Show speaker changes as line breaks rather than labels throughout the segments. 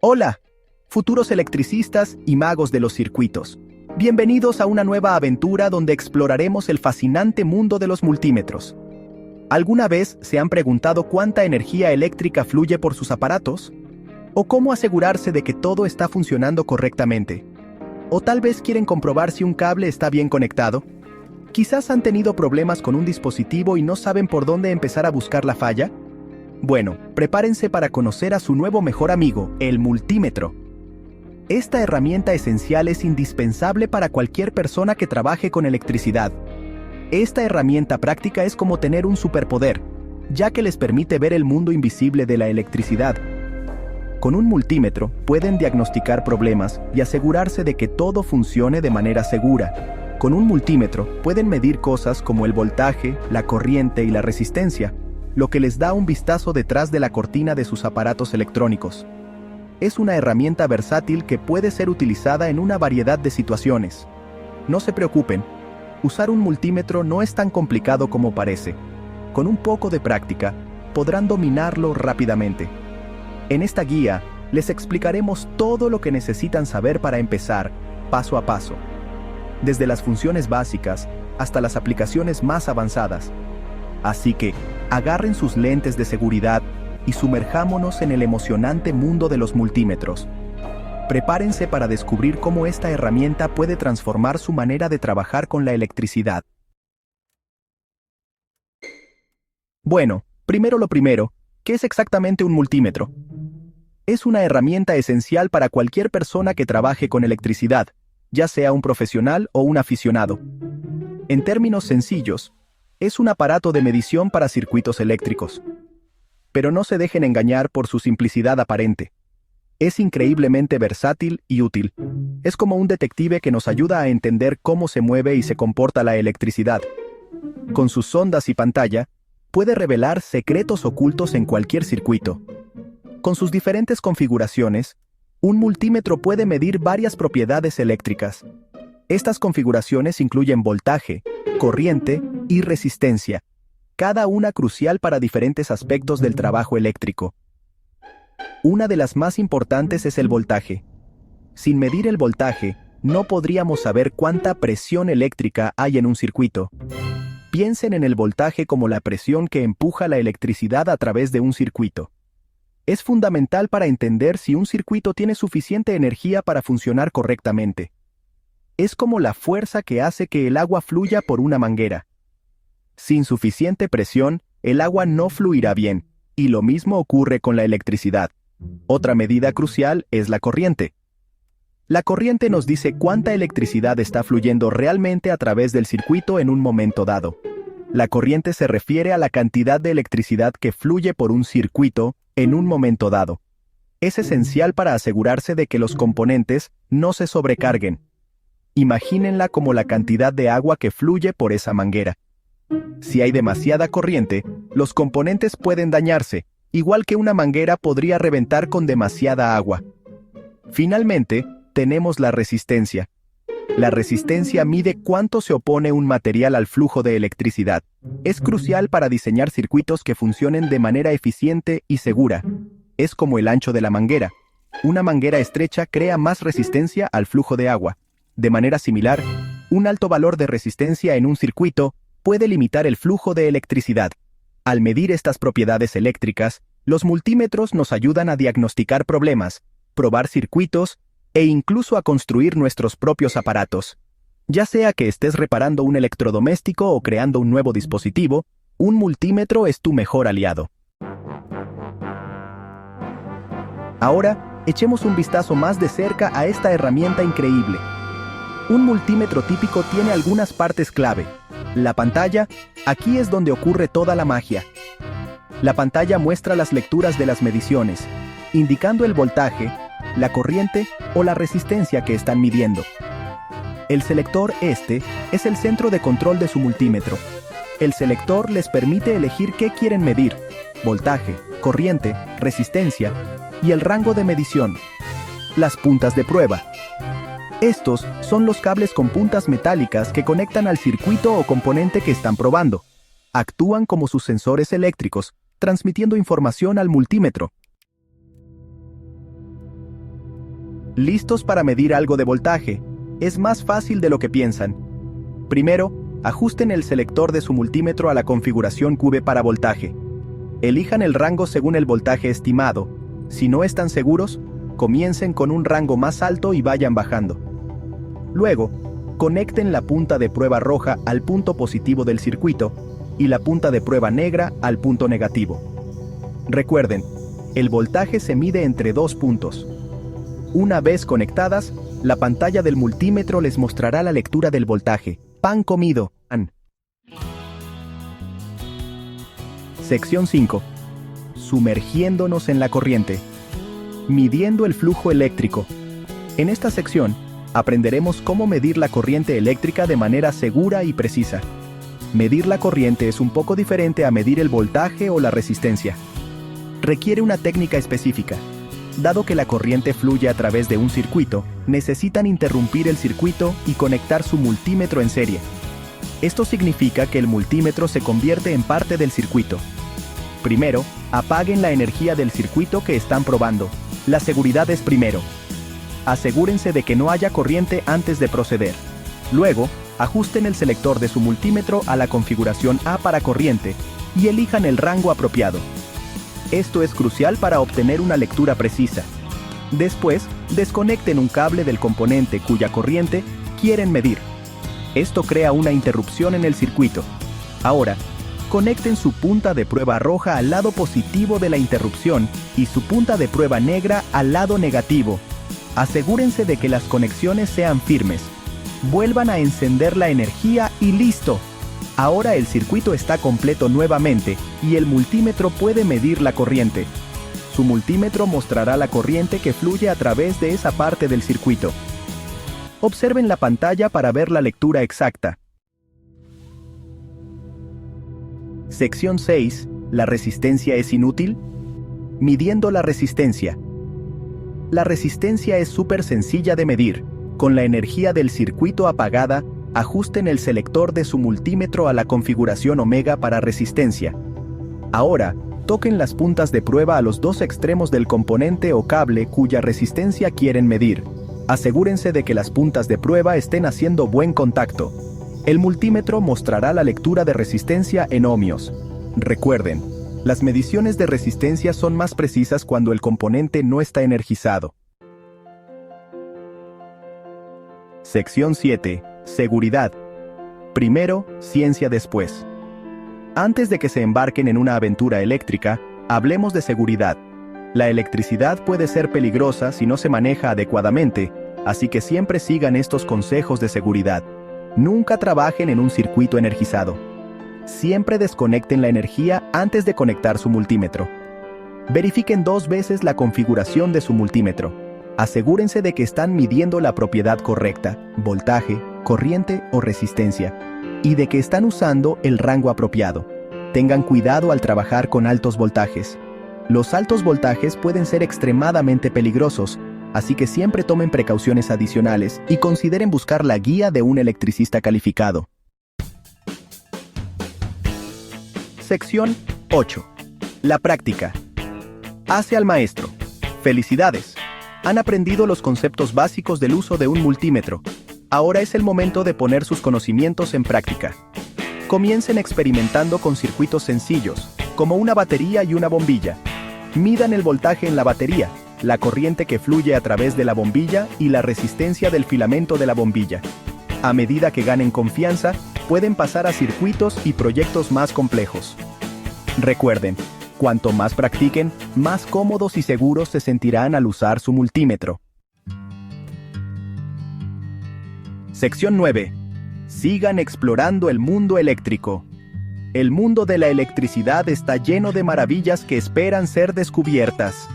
Hola, futuros electricistas y magos de los circuitos. Bienvenidos a una nueva aventura donde exploraremos el fascinante mundo de los multímetros. ¿Alguna vez se han preguntado cuánta energía eléctrica fluye por sus aparatos? ¿O cómo asegurarse de que todo está funcionando correctamente? ¿O tal vez quieren comprobar si un cable está bien conectado? ¿Quizás han tenido problemas con un dispositivo y no saben por dónde empezar a buscar la falla? Bueno, prepárense para conocer a su nuevo mejor amigo, el multímetro. Esta herramienta esencial es indispensable para cualquier persona que trabaje con electricidad. Esta herramienta práctica es como tener un superpoder, ya que les permite ver el mundo invisible de la electricidad. Con un multímetro pueden diagnosticar problemas y asegurarse de que todo funcione de manera segura. Con un multímetro pueden medir cosas como el voltaje, la corriente y la resistencia, lo que les da un vistazo detrás de la cortina de sus aparatos electrónicos. Es una herramienta versátil que puede ser utilizada en una variedad de situaciones. No se preocupen, usar un multímetro no es tan complicado como parece. Con un poco de práctica, podrán dominarlo rápidamente. En esta guía, les explicaremos todo lo que necesitan saber para empezar, paso a paso. Desde las funciones básicas hasta las aplicaciones más avanzadas. Así que, agarren sus lentes de seguridad y sumerjámonos en el emocionante mundo de los multímetros. Prepárense para descubrir cómo esta herramienta puede transformar su manera de trabajar con la electricidad. Bueno, primero lo primero, ¿qué es exactamente un multímetro? Es una herramienta esencial para cualquier persona que trabaje con electricidad, ya sea un profesional o un aficionado. En términos sencillos, es un aparato de medición para circuitos eléctricos. Pero no se dejen engañar por su simplicidad aparente. Es increíblemente versátil y útil. Es como un detective que nos ayuda a entender cómo se mueve y se comporta la electricidad. Con sus sondas y pantalla, puede revelar secretos ocultos en cualquier circuito. Con sus diferentes configuraciones, un multímetro puede medir varias propiedades eléctricas. Estas configuraciones incluyen voltaje, corriente y resistencia, cada una crucial para diferentes aspectos del trabajo eléctrico. Una de las más importantes es el voltaje. Sin medir el voltaje, no podríamos saber cuánta presión eléctrica hay en un circuito. Piensen en el voltaje como la presión que empuja la electricidad a través de un circuito. Es fundamental para entender si un circuito tiene suficiente energía para funcionar correctamente. Es como la fuerza que hace que el agua fluya por una manguera. Sin suficiente presión, el agua no fluirá bien, y lo mismo ocurre con la electricidad. Otra medida crucial es la corriente. La corriente nos dice cuánta electricidad está fluyendo realmente a través del circuito en un momento dado. La corriente se refiere a la cantidad de electricidad que fluye por un circuito en un momento dado. Es esencial para asegurarse de que los componentes no se sobrecarguen. Imagínenla como la cantidad de agua que fluye por esa manguera. Si hay demasiada corriente, los componentes pueden dañarse, igual que una manguera podría reventar con demasiada agua. Finalmente, tenemos la resistencia. La resistencia mide cuánto se opone un material al flujo de electricidad. Es crucial para diseñar circuitos que funcionen de manera eficiente y segura. Es como el ancho de la manguera. Una manguera estrecha crea más resistencia al flujo de agua. De manera similar, un alto valor de resistencia en un circuito puede limitar el flujo de electricidad. Al medir estas propiedades eléctricas, los multímetros nos ayudan a diagnosticar problemas, probar circuitos e incluso a construir nuestros propios aparatos. Ya sea que estés reparando un electrodoméstico o creando un nuevo dispositivo, un multímetro es tu mejor aliado. Ahora, echemos un vistazo más de cerca a esta herramienta increíble. Un multímetro típico tiene algunas partes clave. La pantalla, aquí es donde ocurre toda la magia. La pantalla muestra las lecturas de las mediciones, indicando el voltaje, la corriente o la resistencia que están midiendo. El selector es el centro de control de su multímetro. El selector les permite elegir qué quieren medir: voltaje, corriente, resistencia y el rango de medición. Las puntas de prueba. Estos son los cables con puntas metálicas que conectan al circuito o componente que están probando. Actúan como sus sensores eléctricos, transmitiendo información al multímetro. ¿Listos para medir algo de voltaje? Es más fácil de lo que piensan. Primero, ajusten el selector de su multímetro a la configuración QV para voltaje. Elijan el rango según el voltaje estimado. Si no están seguros, comiencen con un rango más alto y vayan bajando. Luego, conecten la punta de prueba roja al punto positivo del circuito y la punta de prueba negra al punto negativo. Recuerden, el voltaje se mide entre dos puntos. Una vez conectadas, la pantalla del multímetro les mostrará la lectura del voltaje. Pan comido. Sección 5. Sumergiéndonos en la corriente. Midiendo el flujo eléctrico. En esta sección, aprenderemos cómo medir la corriente eléctrica de manera segura y precisa. Medir la corriente es un poco diferente a medir el voltaje o la resistencia. Requiere una técnica específica. Dado que la corriente fluye a través de un circuito, necesitan interrumpir el circuito y conectar su multímetro en serie. Esto significa que el multímetro se convierte en parte del circuito. Primero, apaguen la energía del circuito que están probando. La seguridad es primero. Asegúrense de que no haya corriente antes de proceder. Luego, ajusten el selector de su multímetro a la configuración A para corriente y elijan el rango apropiado. Esto es crucial para obtener una lectura precisa. Después, desconecten un cable del componente cuya corriente quieren medir. Esto crea una interrupción en el circuito. Ahora, conecten su punta de prueba roja al lado positivo de la interrupción y su punta de prueba negra al lado negativo. Asegúrense de que las conexiones sean firmes. Vuelvan a encender la energía y ¡listo! Ahora el circuito está completo nuevamente y el multímetro puede medir la corriente. Su multímetro mostrará la corriente que fluye a través de esa parte del circuito. Observen la pantalla para ver la lectura exacta. Sección 6. ¿La resistencia es inútil? Midiendo la resistencia. La resistencia es súper sencilla de medir. Con la energía del circuito apagada, ajusten el selector de su multímetro a la configuración omega para resistencia. Ahora, toquen las puntas de prueba a los dos extremos del componente o cable cuya resistencia quieren medir. Asegúrense de que las puntas de prueba estén haciendo buen contacto. El multímetro mostrará la lectura de resistencia en ohmios. Recuerden, las mediciones de resistencia son más precisas cuando el componente no está energizado. Sección 7. Seguridad. Primero, ciencia después. Antes de que se embarquen en una aventura eléctrica, hablemos de seguridad. La electricidad puede ser peligrosa si no se maneja adecuadamente, así que siempre sigan estos consejos de seguridad. Nunca trabajen en un circuito energizado. Siempre desconecten la energía antes de conectar su multímetro. Verifiquen 2 veces la configuración de su multímetro. Asegúrense de que están midiendo la propiedad correcta, voltaje, corriente o resistencia, y de que están usando el rango apropiado. Tengan cuidado al trabajar con altos voltajes. Los altos voltajes pueden ser extremadamente peligrosos, así que siempre tomen precauciones adicionales y consideren buscar la guía de un electricista calificado. Sección 8. La práctica. Hace al maestro. Felicidades. Han aprendido los conceptos básicos del uso de un multímetro. Ahora es el momento de poner sus conocimientos en práctica. Comiencen experimentando con circuitos sencillos, como una batería y una bombilla. Midan el voltaje en la batería, la corriente que fluye a través de la bombilla y la resistencia del filamento de la bombilla. A medida que ganen confianza, pueden pasar a circuitos y proyectos más complejos. Recuerden, cuanto más practiquen, más cómodos y seguros se sentirán al usar su multímetro. Sección 9. Sigan explorando el mundo eléctrico. El mundo de la electricidad está lleno de maravillas que esperan ser descubiertas.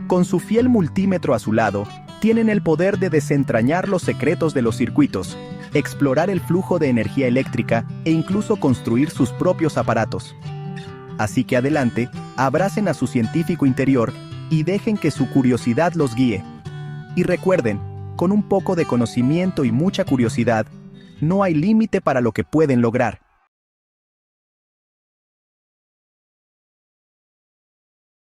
Con su fiel multímetro a su lado, tienen el poder de desentrañar los secretos de los circuitos, explorar el flujo de energía eléctrica e incluso construir sus propios aparatos. Así que adelante, abracen a su científico interior y dejen que su curiosidad los guíe. Y recuerden, con un poco de conocimiento y mucha curiosidad, no hay límite para lo que pueden lograr.